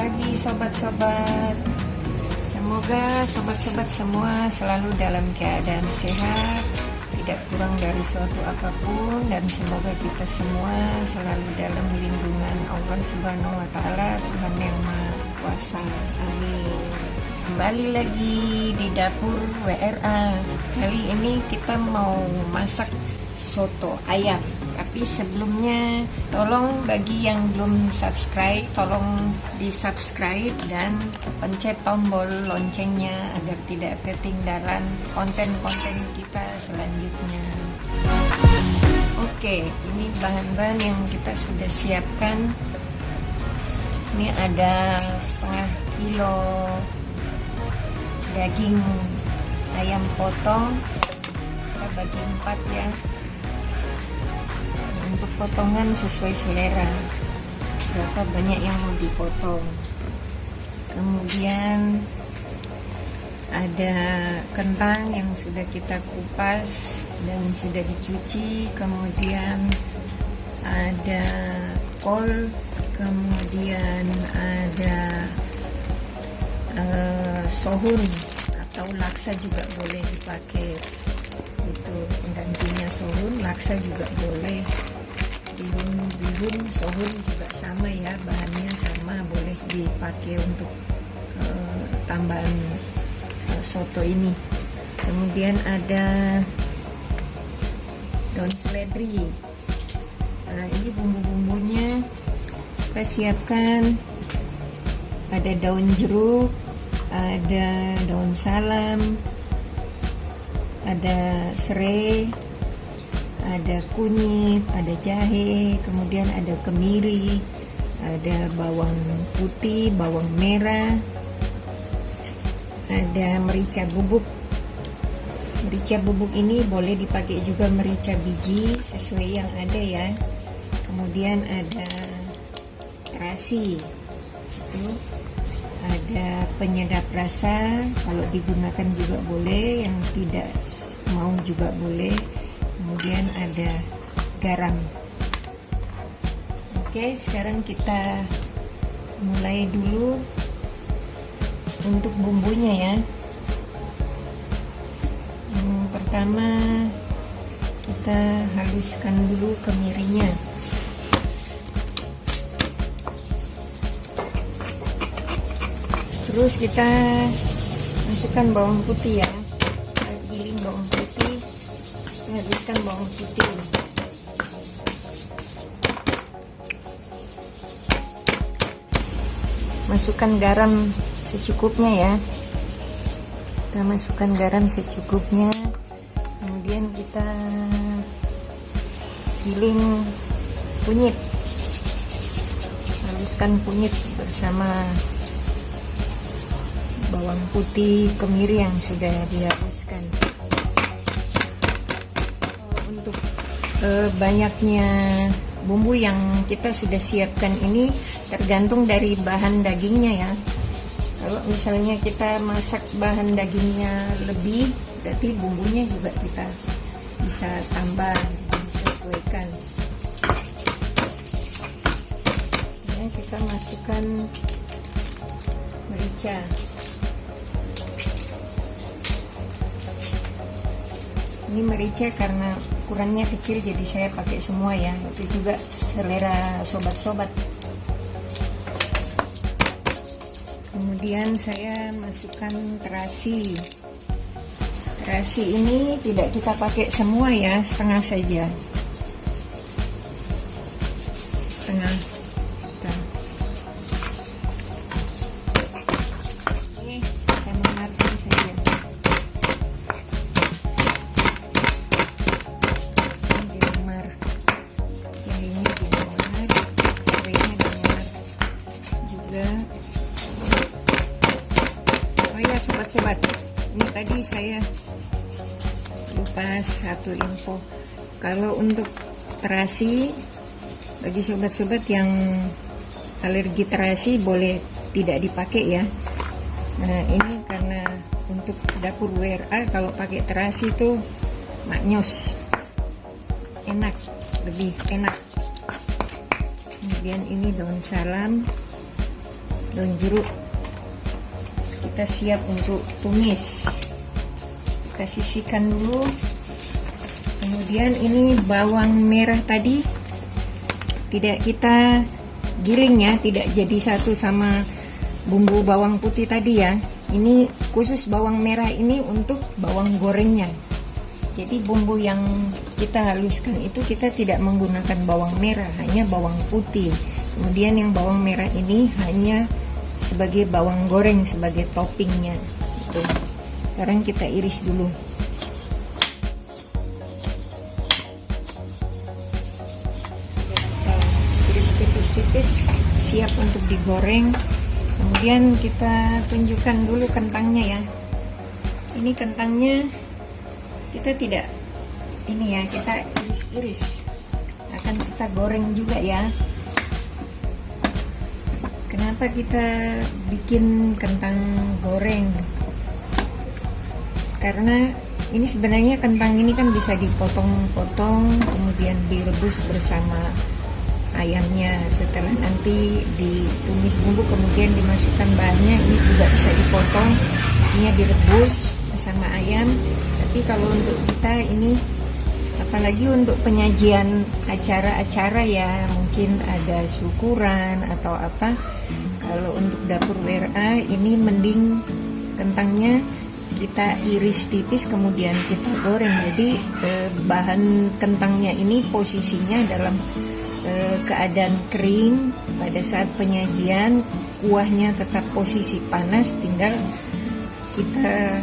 pagi sobat-sobat. Semoga sobat-sobat semua selalu dalam keadaan sehat, tidak kurang dari suatu apapun, dan semoga kita semua selalu dalam lindungan Allah Subhanahu wa Ta'ala, Tuhan yang Maha Kuasa. Amin. Kembali lagi di dapur WRA. Kali ini kita mau masak soto ayam. Tapi sebelumnya tolong bagi yang belum subscribe, tolong di subscribe dan pencet tombol loncengnya agar tidak ketinggalan konten-konten kita selanjutnya. Oke, ini bahan-bahan yang kita sudah siapkan. Ini ada setengah kilo daging ayam potong, kita bagi 4 ya. Untuk potongan sesuai selera, berapa banyak yang mau dipotong. Kemudian ada kentang yang sudah kita kupas dan sudah dicuci. Kemudian ada kol, kemudian ada sohun atau laksa juga boleh dipakai, itu penggantinya sohun. Laksa juga boleh, bihun sohun juga sama ya, bahannya sama, boleh dipakai untuk tambahan soto ini. Kemudian ada daun seledri. Nah, ini bumbu-bumbunya kita siapkan. Ada daun jeruk, ada daun salam, ada serai, ada kunyit, ada jahe, kemudian ada kemiri, ada bawang putih, bawang merah, ada merica bubuk. Merica bubuk ini boleh dipakai juga merica biji sesuai yang ada ya. Kemudian ada terasi, ada penyedap rasa, kalau digunakan juga boleh, yang tidak mau juga boleh. Kemudian ada garam. Oke, sekarang kita mulai dulu untuk bumbunya ya. Pertama kita haluskan dulu kemirinya. Terus kita masukkan bawang putih ya. Kita giling bawang putih, haluskan bawang putih. Masukkan garam secukupnya ya. Kita masukkan garam secukupnya. Kemudian kita giling kunyit. Haluskan kunyit bersama bawang putih, kemiri yang sudah dihaluskan. Untuk banyaknya bumbu yang kita sudah siapkan ini tergantung dari bahan dagingnya ya. Kalau misalnya kita masak bahan dagingnya lebih, berarti bumbunya juga kita bisa tambah, disesuaikan. Ya, kita masukkan merica. Ini merica karena ukurannya kecil jadi saya pakai semua ya, itu juga selera sobat-sobat. Kemudian saya masukkan terasi. Terasi ini tidak kita pakai semua ya, setengah saja. Setengah. Oke, kita mengatur saja. Oh ya sobat-sobat, ini tadi saya lupa satu info. Kalau untuk terasi, bagi sobat-sobat yang alergi terasi boleh tidak dipakai ya. Nah ini karena untuk dapur WRA kalau pakai terasi itu maknyos, enak, lebih enak. Kemudian ini daun salam, daun jeruk. Kita siap untuk tumis. Kita sisihkan dulu. Kemudian ini bawang merah tadi tidak kita giling ya, tidak jadi satu sama bumbu bawang putih tadi ya. Ini khusus bawang merah ini untuk bawang gorengnya. Jadi bumbu yang kita haluskan itu kita tidak menggunakan bawang merah, hanya bawang putih. Kemudian yang bawang merah ini hanya sebagai bawang goreng, sebagai toppingnya. Gitu. Sekarang kita iris dulu. Iris tipis-tipis, siap untuk digoreng. Kemudian kita tunjukkan dulu kentangnya ya. Ini kentangnya kita tidak ini ya, kita iris-iris. Akan kita goreng juga ya. Kenapa kita bikin kentang goreng? Karena ini sebenarnya kentang ini kan bisa dipotong-potong, kemudian direbus bersama ayamnya. Setelah nanti ditumis bumbu, kemudian dimasukkan bahannya, ini juga bisa dipotong, ini direbus bersama ayam. Tapi kalau untuk kita ini, apalagi untuk penyajian acara-acara ya, mungkin ada syukuran atau apa, kalau untuk dapur WRA ini mending kentangnya kita iris tipis kemudian kita goreng. Jadi bahan kentangnya ini posisinya dalam keadaan kering. Pada saat penyajian kuahnya tetap posisi panas, tinggal kita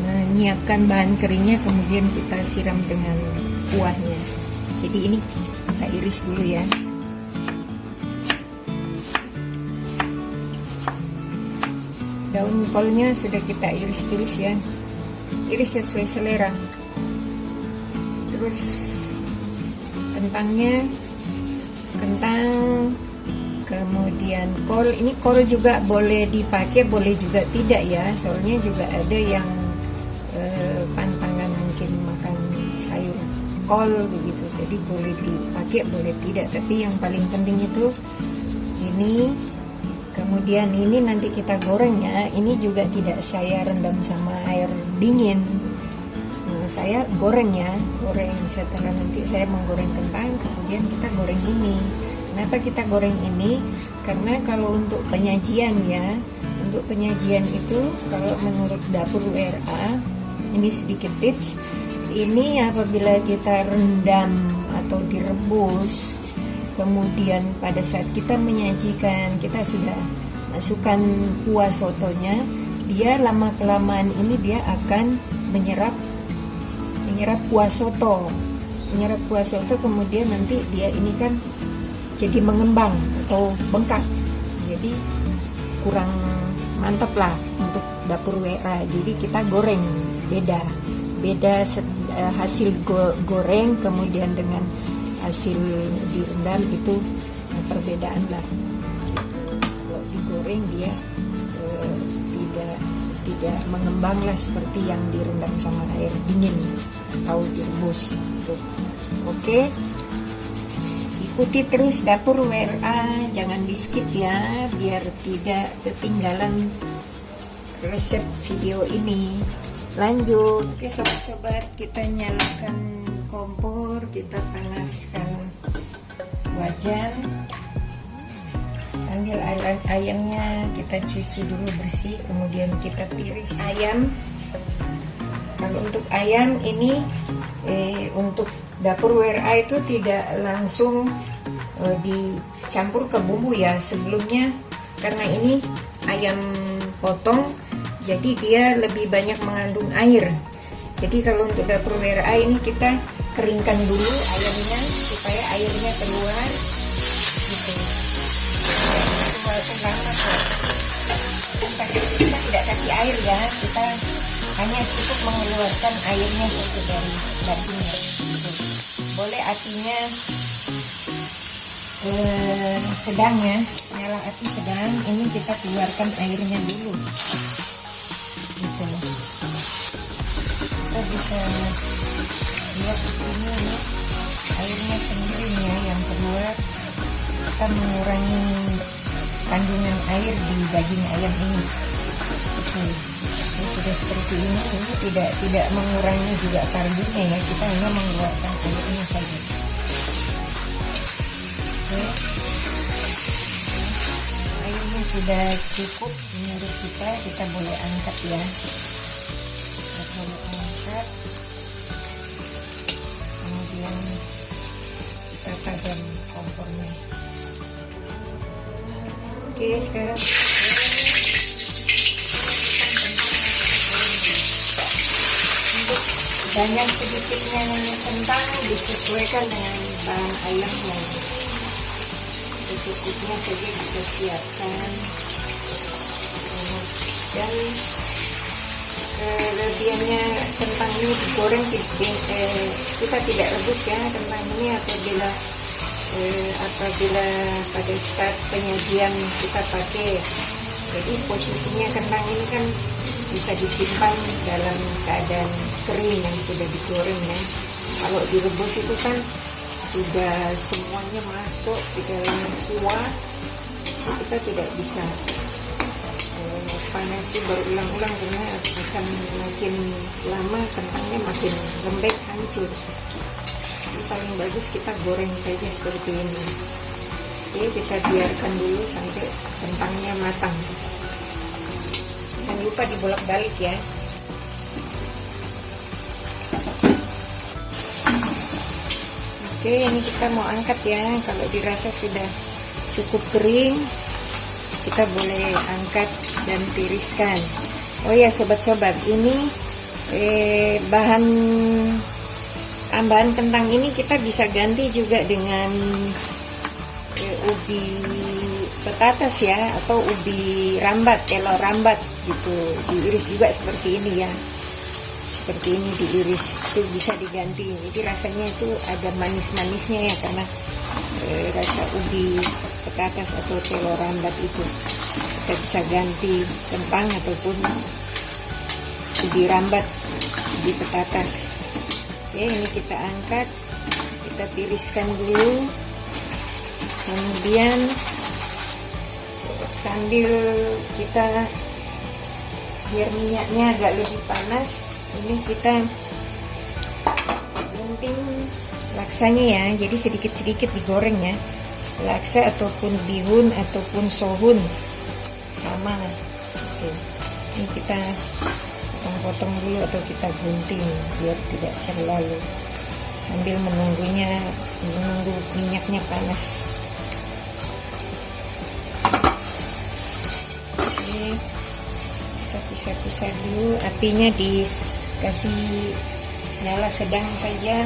menyiapkan bahan keringnya, kemudian kita siram dengan kuahnya. Jadi ini kita iris dulu ya. Daun kolnya sudah kita iris-iris ya, iris sesuai selera. Terus kentang, kemudian kol. Ini kol juga boleh dipakai, boleh juga tidak ya, soalnya juga ada yang pantangan mungkin makan sayur kol begitu, jadi boleh dipakai boleh tidak. Tapi yang paling penting itu ini. Kemudian ini nanti kita goreng ya. Ini juga tidak saya rendam sama air dingin. Saya goreng ya, goreng. Setelah nanti saya menggoreng kentang, kemudian kita goreng ini. Kenapa kita goreng ini? Karena kalau untuk penyajian ya, untuk penyajian itu kalau menurut dapur WRA, ini sedikit tips. Ini apabila kita rendam atau direbus, kemudian pada saat kita menyajikan, kita sudah masukkan kuah sotonya, dia lama-kelamaan ini dia akan menyerap kuah soto. Menyerap kuah soto, kemudian nanti dia ini kan jadi mengembang atau bengkak. Jadi kurang mantap lah untuk dapur WRA. Jadi kita goreng, beda hasil goreng kemudian dengan hasil direndam itu perbedaan lah. Kalau digoreng dia tidak mengembang lah seperti yang direndam sama air dingin atau direbus gitu. Oke, ikuti terus dapur WRA, jangan di skip ya biar tidak ketinggalan resep video ini. Lanjut. Oke sobat-sobat, kita nyalakan kompor, kita panaskan wajan. Sambil ayamnya kita cuci dulu bersih, kemudian kita tiris ayam. Kalau untuk ayam ini untuk dapur WRA itu tidak langsung dicampur ke bumbu ya sebelumnya, karena ini ayam potong, jadi dia lebih banyak mengandung air. Jadi kalau untuk dapur WRA ini kita keringkan dulu ayamnya supaya airnya keluar gitu. Walaupun lama kok, kita tidak kasih air ya, kita hanya cukup mengeluarkan airnya saja dari dagingnya gitu. Boleh apinya sedang ya, nyala api sedang. Ini kita keluarkan airnya dulu gitu. Kita bisa lihat di sini ya, airnya sendiri ya yang keluar. kita mengurangi kandungan air di daging ayam ini. Ini sudah seperti ini tidak mengurangi juga karbonya ya, kita hanya mengeluarkan airnya saja. Oke. Airnya sudah cukup menurut kita boleh angkat ya. Kita boleh angkat. Kemudian kita padam kompornya. Oke, sekarang banyak sedikitnya kentang disesuaikan dengan bahan ayamnya. Secukupnya saja kita siapkan. Dan kelebihannya kentang ini digoreng, kita tidak rebus ya kentang ini apabila pada saat penyajian kita pakai. Jadi posisinya kentang ini kan bisa disimpan dalam keadaan kering yang sudah digoreng ya. Kalau direbus itu kan sudah semuanya masuk di dalam kuah, kita tidak bisa panasi berulang-ulang karena akan makin lama kentangnya makin lembek, hancur. Jadi paling bagus kita goreng saja seperti ini. Oke, kita biarkan dulu sampai kentangnya matang. Jangan lupa dibolak-balik ya. Oke, ini kita mau angkat ya. Kalau dirasa sudah cukup kering, kita boleh angkat dan tiriskan. Oh ya sobat-sobat, ini bahan tambahan kentang ini kita bisa ganti juga dengan ubi petatas ya, atau ubi rambat, telur rambat gitu, diiris juga seperti ini ya, seperti ini diiris, itu bisa diganti. Jadi rasanya itu ada manis-manisnya ya, karena rasa ubi petatas atau telur rambat itu kita bisa ganti kentang ataupun ubi rambat, ubi petatas. Oke, ini kita angkat, kita tiriskan dulu. Kemudian sambil kita biar minyaknya agak lebih panas, ini kita gunting laksanya ya, jadi sedikit-sedikit digoreng ya, laksa ataupun bihun ataupun sohun sama. Oke. Ini kita potong dulu atau kita gunting biar tidak terlalu, sambil menunggu minyaknya panas. Oke, kita pisah-pisah dulu, apinya dikasih nyala sedang saja.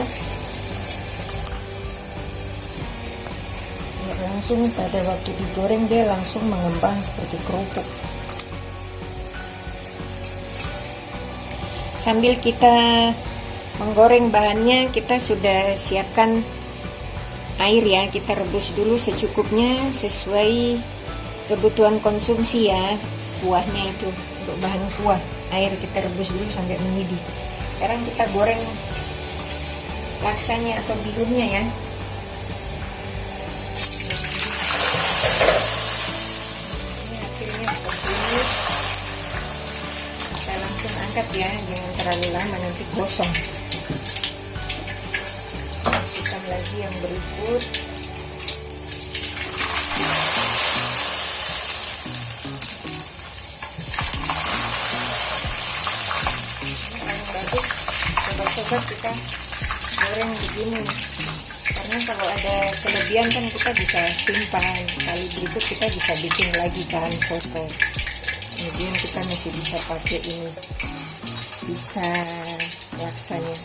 Langsung pada waktu digoreng dia langsung mengembang seperti kerupuk. Sambil kita menggoreng bahannya, kita sudah siapkan air ya, kita rebus dulu secukupnya sesuai kebutuhan konsumsi ya, kuahnya itu. Untuk bahan kuah, air kita rebus dulu sampai mendidih. Sekarang kita goreng laksanya atau bihunnya ya. Angkat ya, jangan terlalu lama nanti gosong. Masukkan lagi yang berikut. Paling bagus sobat-sobat kita goreng begini, karena kalau ada kelebihan kan kita bisa simpan, kali berikut kita bisa bikin lagi kan soto. Kemudian kita masih bisa pakai ini, bisa laksanya.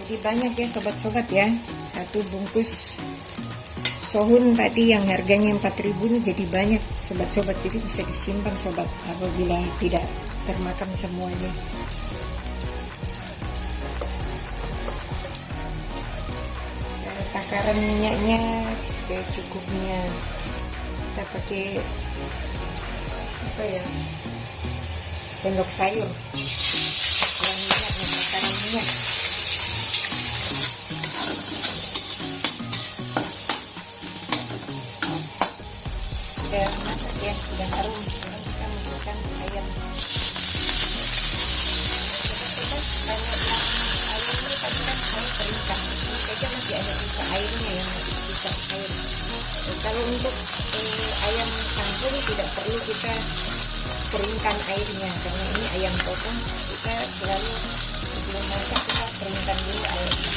Jadi banyak ya sobat-sobat ya, satu bungkus sohun tadi yang harganya 4.000 ini jadi banyak sobat-sobat, jadi bisa disimpan sobat apabila tidak termakan semuanya. Takaran minyaknya secukupnya, kita pakai apa ya, sendok sayur yang minyaknya, takaran minyak sudah masak ya, sudah harum. Sekarang kita masukkan ayam. Banyak yang ayamnya tadi kan saya keringkan, ini saja masih ada sisa airnya yang masih sisa air. Kalau untuk ayam kampung tidak perlu kita keringkan airnya, karena ini ayam potong, kita selalu sebelum masak kita keringkan dulu airnya.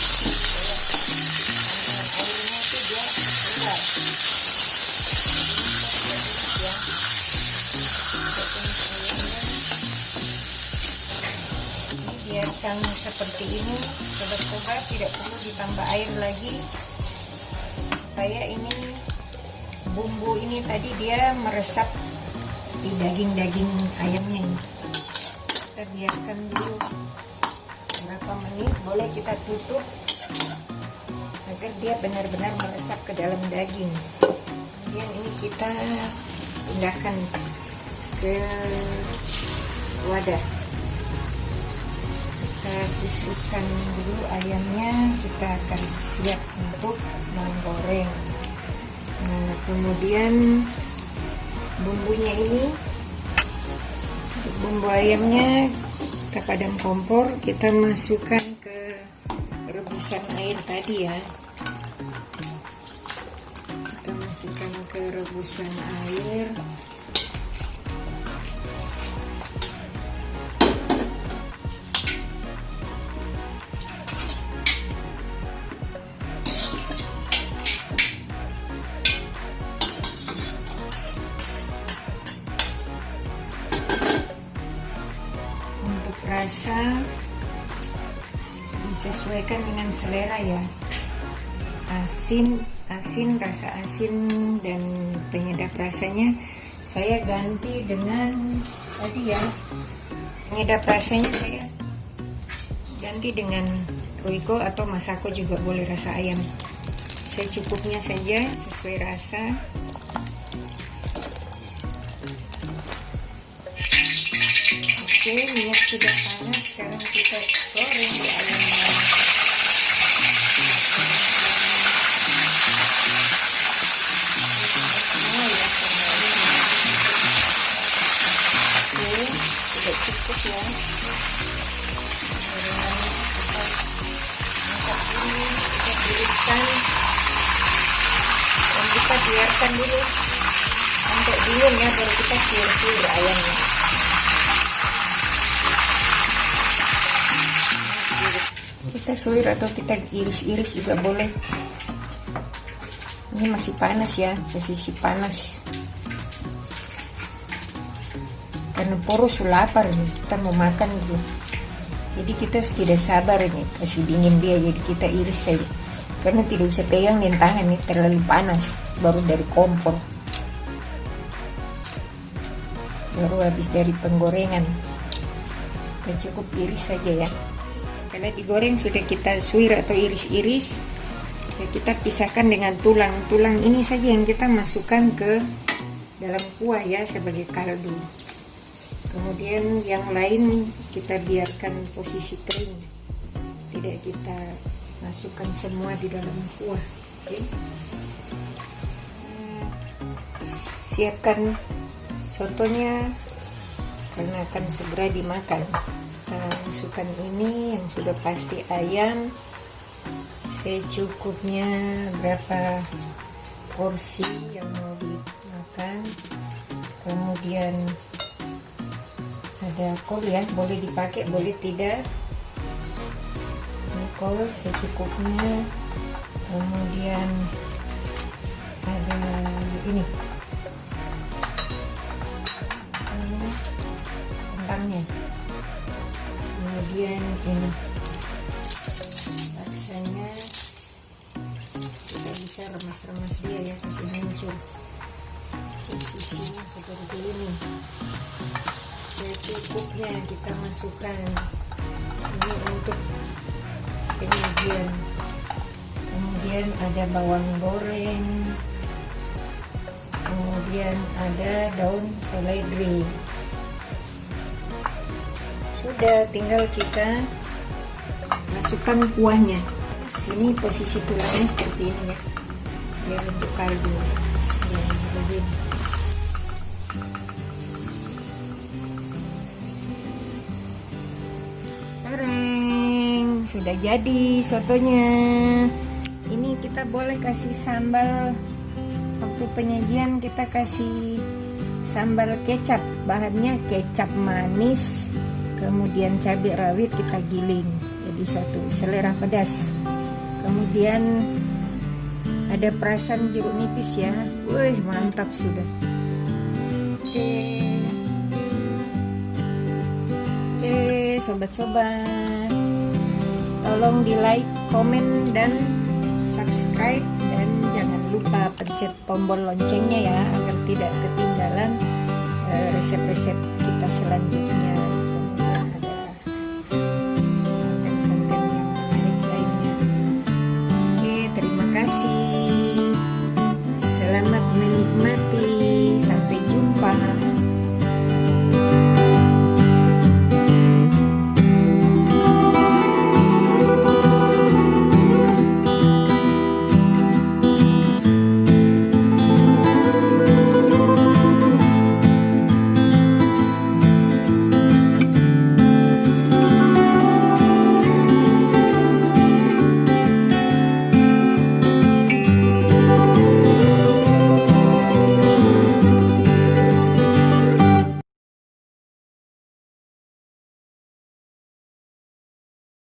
Kandungan airnya itu dia keluar. Biarkan seperti ini, sobat-sobat, tidak perlu ditambah air lagi, supaya ini bumbu ini tadi dia meresap di daging-daging ayamnya ini. Kita biarkan dulu beberapa menit, boleh kita tutup agar dia benar-benar meresap ke dalam daging. Kemudian ini kita pindahkan ke wadah. Kita sisihkan dulu ayamnya, kita akan siap untuk menggoreng. Nah, kemudian bumbunya ini, bumbu ayamnya kita padam kompor, kita masukkan ke rebusan air tadi ya. Kita masukkan ke rebusan air. Rasa disesuaikan dengan selera ya, asin, rasa asin dan penyedap rasanya saya ganti dengan tadi ya, penyedap rasanya saya ganti dengan Royco atau Masako juga boleh rasa ayam. Secukupnya saja sesuai rasa. Oke, minyak sudah panas, sekarang kita goreng di ayamnya. Oke, sudah cukup ya. Kita tiriskan dan kita biarkan dulu sampai dingin ya, baru kita siur-siur ayamnya. Kita suir atau kita iris-iris juga boleh. Ini masih panas ya, posisi panas. Karena poros lapar nih, kita mau makan gitu. Jadi kita harus tidak sabar nih, kasih dingin dia. Jadi kita iris saja. Karena tidak bisa pegang dengan tangan nih, terlalu panas. Baru dari kompor. Baru habis dari penggorengan. Kita cukup iris saja ya. Karena digoreng sudah kita suir atau iris-iris, ya kita pisahkan dengan tulang ini saja yang kita masukkan ke dalam kuah ya sebagai kaldu. Kemudian yang lain kita biarkan posisi kering, tidak kita masukkan semua di dalam kuah. Oke. Siapkan sotonya karena akan segera dimakan. Masukkan ini yang sudah pasti ayam secukupnya, berapa porsi yang mau dimakan. Kemudian ada kol ya, boleh dipakai boleh tidak. Ini kol secukupnya. Kemudian ada ini kentangnya. Kemudian ini rasanya kita bisa remas-remas dia ya, kasih hancur. Posisinya seperti ini. Secukupnya kita masukkan ini untuk penyajian. Kemudian ada bawang goreng, kemudian ada daun seledri. Sudah, tinggal kita masukkan kuahnya. Sini posisi tulangnya seperti ini ya, dia bentuk kaldu. Bismillahirrahmanirrahim. Tereng, sudah jadi sotonya. Ini kita boleh kasih sambal. Waktu penyajian kita kasih sambal kecap. Bahannya kecap manis, kemudian cabai rawit kita giling jadi satu, selera pedas. Kemudian ada perasan jeruk nipis ya. Wih, mantap sudah. Oke, sobat-sobat, tolong di like, komen, dan subscribe, dan jangan lupa pencet tombol loncengnya ya agar tidak ketinggalan resep-resep kita selanjutnya.